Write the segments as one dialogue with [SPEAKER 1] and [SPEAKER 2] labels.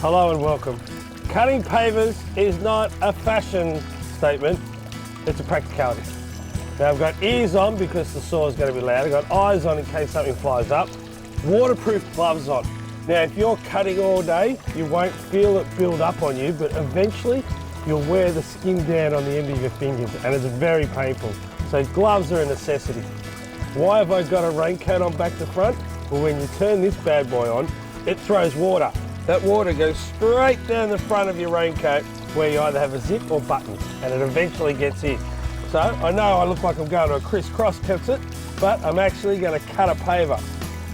[SPEAKER 1] Hello and welcome. Cutting pavers is not a fashion statement, it's a practicality. Now I've got ears on because the saw is going to be loud. I've got eyes on in case something flies up. Waterproof gloves on. Now if you're cutting all day, you won't feel it build up on you, but eventually you'll wear the skin down on the end of your fingers and it's very painful. So gloves are a necessity. Why have I got a raincoat on back to front? Well, when you turn this bad boy on, it throws water. That water goes straight down the front of your raincoat where you either have a zip or buttons, and it eventually gets in. So I know I look like I'm going to a crisscross concert, but I'm actually going to cut a paver.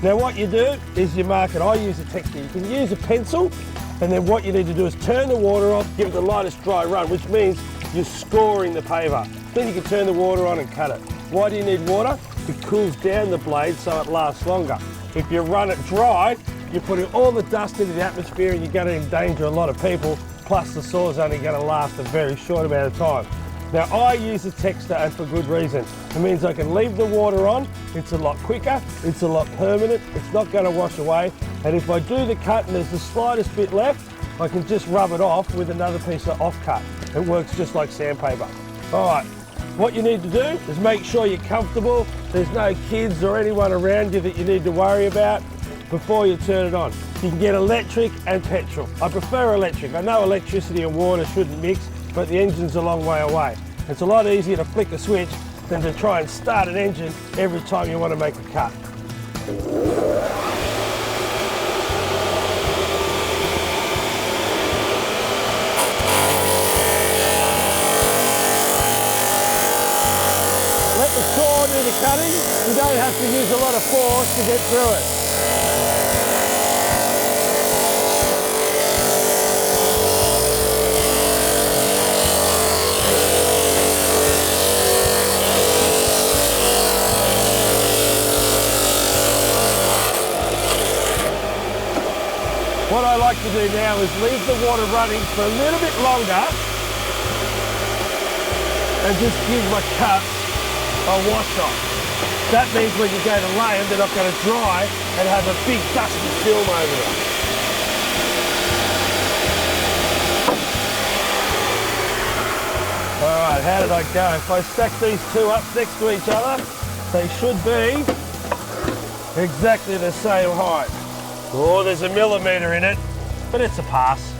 [SPEAKER 1] Now what you do is you mark it. I use a texture. You can use a pencil, and then what you need to do is turn the water off, give it the lightest dry run, which means you're scoring the paver. Then you can turn the water on and cut it. Why do you need water? It cools down the blade so it lasts longer. If you run it dry, you're putting all the dust into the atmosphere and you're going to endanger a lot of people, plus the saw's only going to last a very short amount of time. Now I use a texture and for good reason. It means I can leave the water on, it's a lot quicker, it's a lot permanent, it's not going to wash away, and if I do the cut and there's the slightest bit left, I can just rub it off with another piece of off-cut. It works just like sandpaper. Alright, what you need to do is make sure you're comfortable, there's no kids or anyone around you that you need to worry about before you turn it on. You can get electric and petrol. I prefer electric. I know electricity and water shouldn't mix, but the engine's a long way away. It's a lot easier to flick a switch than to try and start an engine every time you want to make a cut. Let the saw do the cutting. You don't have to use a lot of force to get through it. What I like to do now is leave the water running for a little bit longer and just give my cuts a wash off. That means when you go to lay them, they're not going to dry and have a big dusty film over them. Alright, how did I go? If I stack these two up next to each other, they should be exactly the same height. Oh, there's a millimetre in it, but it's a pass.